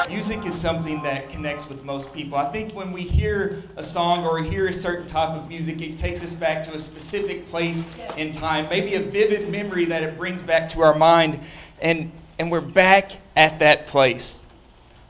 Music is something that connects with most people. I think when we hear a song or hear a certain type of music, it takes us back to a specific place in time, maybe a vivid memory that it brings back to our mind, and we're back at that place.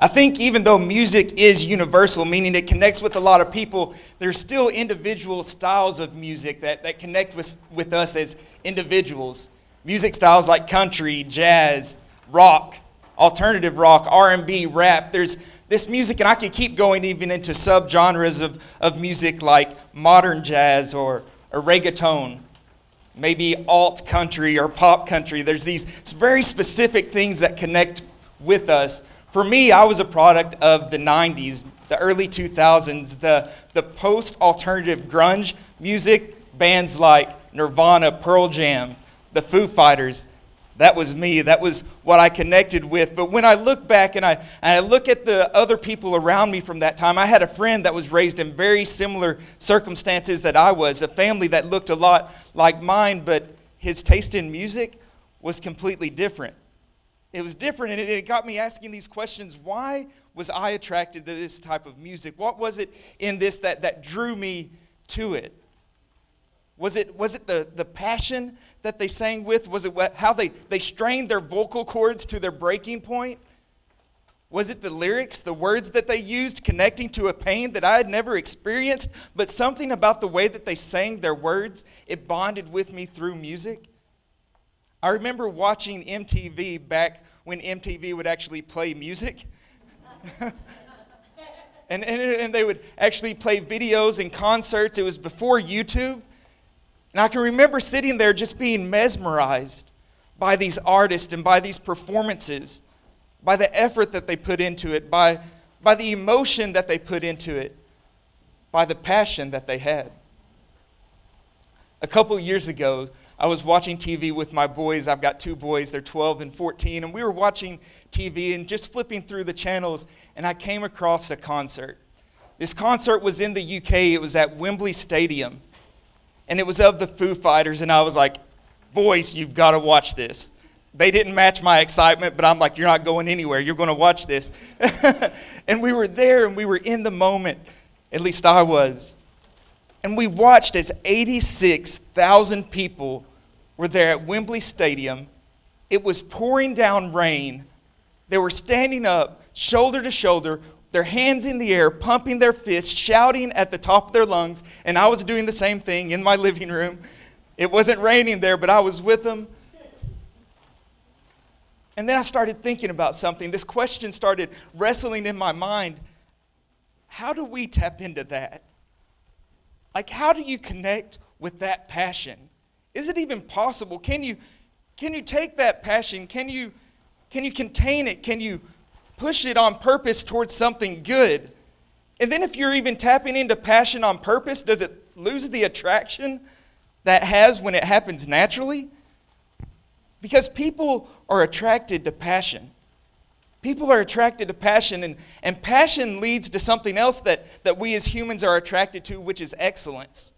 I think even though music is universal, meaning it connects with a lot of people, there's still individual styles of music that connect with us as individuals. Music styles like country, jazz, rock, alternative rock, R&B, rap. There's this music, and I could keep going even into subgenres of music like modern jazz or reggaeton, maybe alt country or pop country. There's these very specific things that connect with us. For me, I was a product of the 90s, the early 2000s, the post-alternative grunge music, bands like Nirvana, Pearl Jam, the Foo Fighters. That was me. That was what I connected with. But when I look back and I look at the other people around me from that time, I had a friend that was raised in very similar circumstances that I was, a family that looked a lot like mine, but his taste in music was completely different. It was different, and it got me asking these questions. Why was I attracted to this type of music? What was it in this that drew me to it? Was it the passion that they sang with? Was it how they strained their vocal cords to their breaking point? Was it the lyrics, the words that they used, connecting to a pain that I had never experienced, but something about the way that they sang their words, it bonded with me through music? I remember watching MTV back when MTV would actually play music. and they would actually play videos and concerts. It was before YouTube. And I can remember sitting there just being mesmerized by these artists and by these performances, by the effort that they put into it, by the emotion that they put into it, by the passion that they had. A couple years ago, I was watching TV with my boys. I've got two boys, they're 12 and 14, and we were watching TV and just flipping through the channels, and I came across a concert. This concert was in the UK. It was at Wembley Stadium, and it was of the Foo Fighters, and I was like, boys, you've got to watch this. They didn't match my excitement, but I'm like, you're not going anywhere. You're going to watch this. And we were there, and we were in the moment. At least I was. And we watched as 86,000 people were there at Wembley Stadium. It was pouring down rain. They were standing up, shoulder to shoulder, their hands in the air, pumping their fists, shouting at the top of their lungs. And I was doing the same thing in my living room. It wasn't raining there, but I was with them. And then I started thinking about something. This question started wrestling in my mind. How do we tap into that? Like, how do you connect with that passion? Is it even possible? Can you take that passion? Can you contain it? Can you push it on purpose towards something good? And then if you're even tapping into passion on purpose, does it lose the attraction that has when it happens naturally? Because people are attracted to passion. People are attracted to passion, and passion leads to something else that we as humans are attracted to, which is excellence.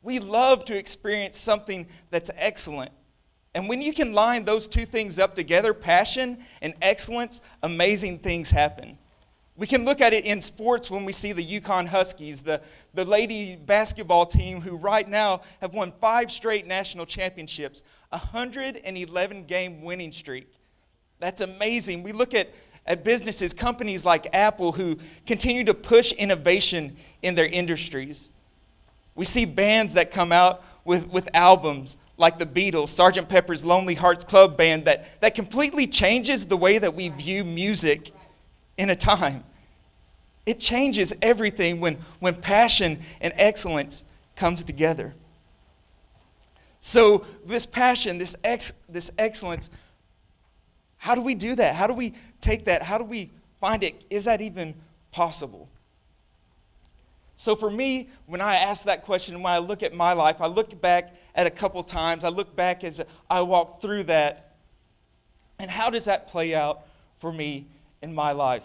We love to experience something that's excellent. And when you can line those two things up together, passion and excellence, amazing things happen. We can look at it in sports when we see the Yukon Huskies, the lady basketball team who right now have won 5 straight national championships, a 111-game winning streak. That's amazing. We look at businesses, companies like Apple, who continue to push innovation in their industries. We see bands that come out with albums like the Beatles, Sgt. Pepper's Lonely Hearts Club Band, that completely changes the way that we view music in a time. It changes everything when passion and excellence comes together. So this passion, this excellence, how do we do that? How do we take that? How do we find it? Is that even possible? So for me, when I ask that question, when I look at my life, I look back at a couple times. I look back as I walk through that. And how does that play out for me in my life?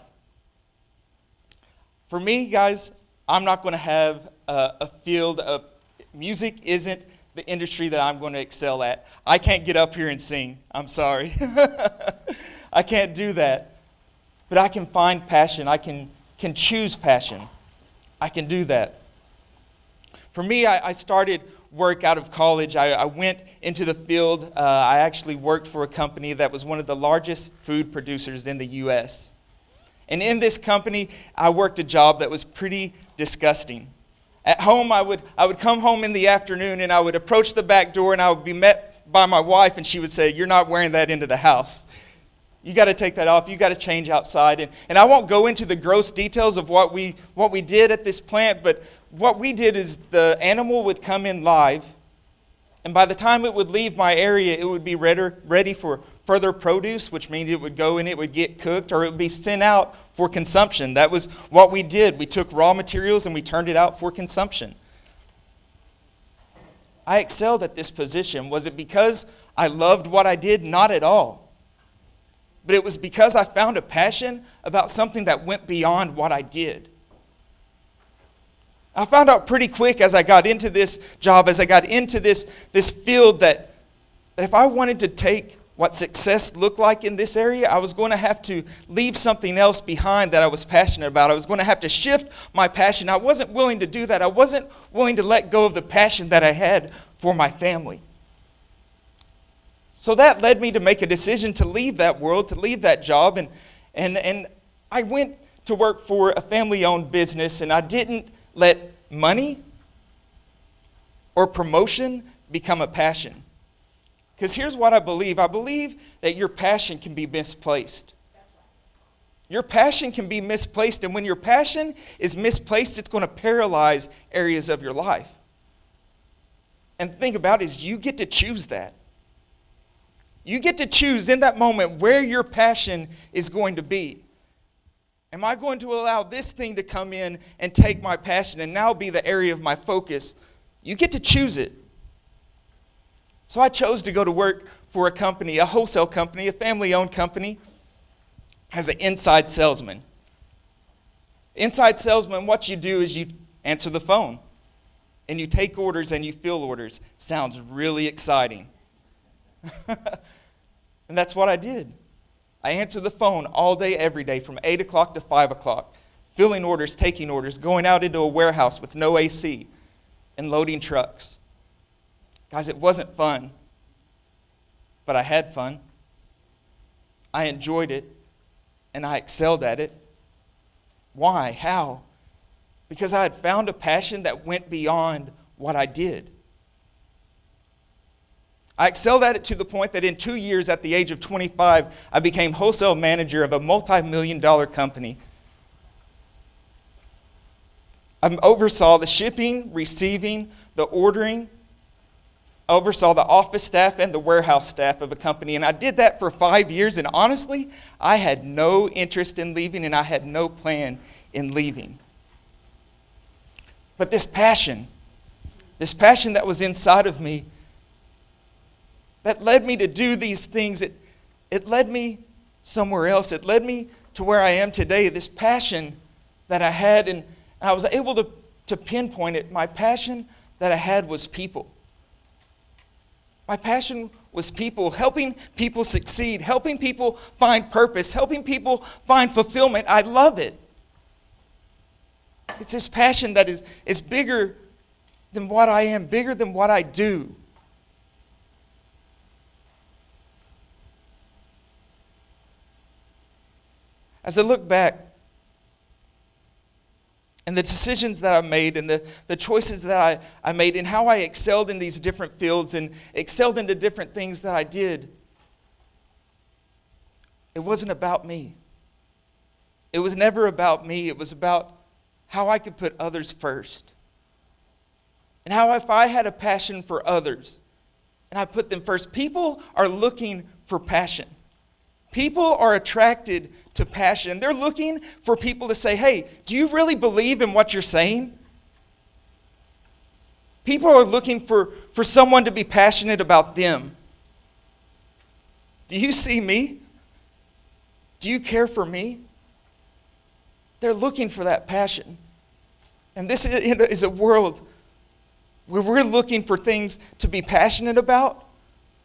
For me, guys, I'm not going to have a field of music isn't the industry that I'm going to excel at. I can't get up here and sing. I'm sorry. I can't do that. But I can find passion. I can choose passion. I can do that. For me, I started work out of college. I went into the field. I actually worked for a company that was one of the largest food producers in the U.S. And in this company, I worked a job that was pretty disgusting. At home, I would come home in the afternoon, and I would approach the back door, and I would be met by my wife, and she would say, "You're not wearing that into the house. You got to take that off. You got to change outside." And I won't go into the gross details of what we did at this plant, but what we did is the animal would come in live, and by the time it would leave my area, it would be ready for further produce, which means it would go and it would get cooked, or it would be sent out for consumption. That was what we did. We took raw materials and we turned it out for consumption. I excelled at this position. Was it because I loved what I did? Not at all. But it was because I found a passion about something that went beyond what I did. I found out pretty quick as I got into this job, as I got into this field, that if I wanted to take what success looked like in this area, I was going to have to leave something else behind that I was passionate about. I was going to have to shift my passion. I wasn't willing to do that. I wasn't willing to let go of the passion that I had for my family. So that led me to make a decision to leave that world, to leave that job. And I went to work for a family-owned business, and I didn't let money or promotion become a passion. Because here's what I believe. I believe that your passion can be misplaced. Your passion can be misplaced, and when your passion is misplaced, it's going to paralyze areas of your life. And the thing about it is you get to choose that. You get to choose in that moment where your passion is going to be. Am I going to allow this thing to come in and take my passion and now be the area of my focus? You get to choose it. So I chose to go to work for a company, a wholesale company, a family-owned company, as an inside salesman. Inside salesman, what you do is you answer the phone, and you take orders and you fill orders. Sounds really exciting. And that's what I did. I answered the phone all day, every day, from 8 o'clock to 5 o'clock, filling orders, taking orders, going out into a warehouse with no AC, and loading trucks. Guys, it wasn't fun, but I had fun. I enjoyed it, and I excelled at it. Why? How? Because I had found a passion that went beyond what I did. I excelled at it to the point that in 2 years, at the age of 25, I became wholesale manager of a multi-million-dollar company. I oversaw the shipping, receiving, the ordering, oversaw the office staff and the warehouse staff of a company, and I did that for 5 years, and honestly, I had no interest in leaving, and I had no plan in leaving. But this passion that was inside of me, that led me to do these things, it led me somewhere else. It led me to where I am today, this passion that I had, and I was able to pinpoint it. My passion that I had was people. My passion was people, helping people succeed, helping people find purpose, helping people find fulfillment. I love it. It's this passion that is bigger than what I am, bigger than what I do. As I look back, and the decisions that I made and the choices that I made and how I excelled in these different fields and excelled into different things that I did, it wasn't about me. It was never about me. It was about how I could put others first. And how if I had a passion for others and I put them first, people are looking for passion. People are attracted to passion. They're looking for people to say, hey, do you really believe in what you're saying? People are looking for someone to be passionate about them. Do you see me? Do you care for me? They're looking for that passion. And this is a world where we're looking for things to be passionate about,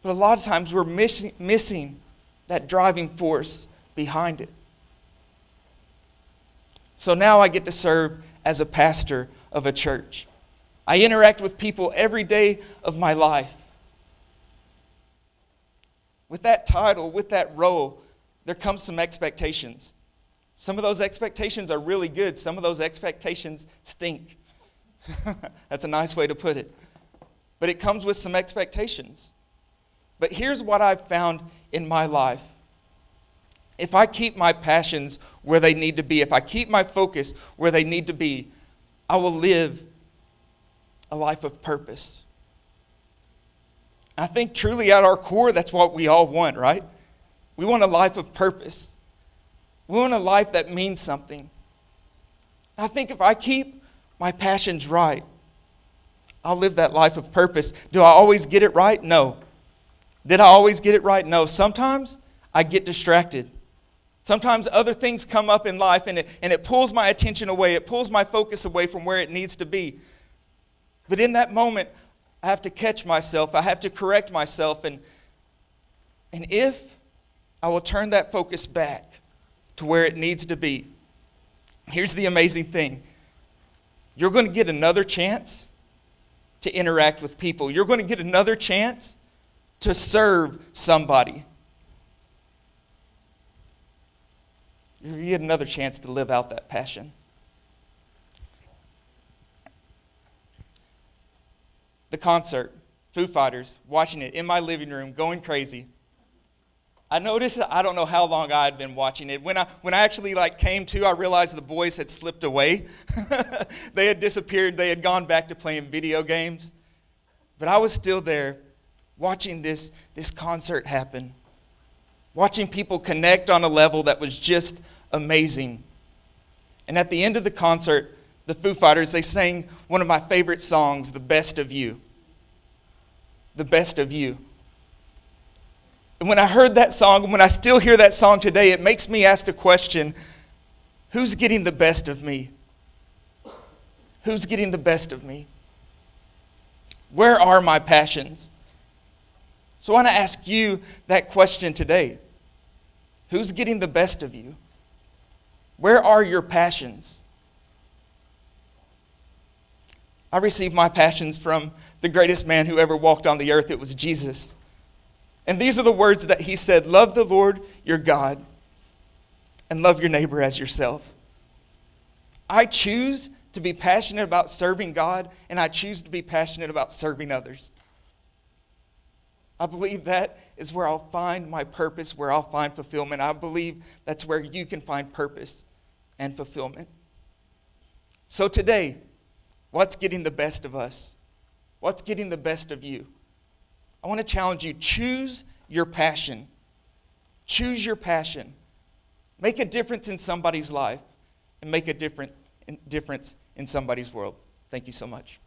but a lot of times we're missing that driving force behind it. So now I get to serve as a pastor of a church. I interact with people every day of my life. With that title, with that role, there comes some expectations. Some of those expectations are really good. Some of those expectations stink. That's a nice way to put it. But it comes with some expectations. But here's what I've found in my life. If I keep my passions where they need to be, if I keep my focus where they need to be, I will live a life of purpose. I think truly at our core, that's what we all want, right? We want a life of purpose. We want a life that means something. I think if I keep my passions right, I'll live that life of purpose. Do I always get it right? No. Did I always get it right? No. Sometimes I get distracted. Sometimes other things come up in life and it pulls my attention away. It pulls my focus away from where it needs to be. But in that moment, I have to catch myself. I have to correct myself. And if I will turn that focus back to where it needs to be, here's the amazing thing. You're going to get another chance to interact with people. You're going to get another chance to serve somebody. You're going to get another chance to live out that passion. The concert, Foo Fighters, watching it in my living room, going crazy. I noticed, I don't know how long I had been watching it. When I actually came to, I realized the boys had slipped away. They had disappeared. They had gone back to playing video games. But I was still there watching this concert happen. Watching people connect on a level that was just amazing. And at the end of the concert, the Foo Fighters, they sang one of my favorite songs, The Best of You. The Best of You. And when I heard that song, and when I still hear that song today, it makes me ask the question, who's getting the best of me? Who's getting the best of me? Where are my passions? So I want to ask you that question today. Who's getting the best of you? Where are your passions? I received my passions from the greatest man who ever walked on the earth. It was Jesus. And these are the words that he said, love the Lord your God and love your neighbor as yourself. I choose to be passionate about serving God, and I choose to be passionate about serving others. I believe that is where I'll find my purpose, where I'll find fulfillment. I believe that's where you can find purpose and fulfillment. So today, what's getting the best of us? What's getting the best of you? I want to challenge you, choose your passion. Choose your passion. Make a difference in somebody's life and make a difference in somebody's world. Thank you so much.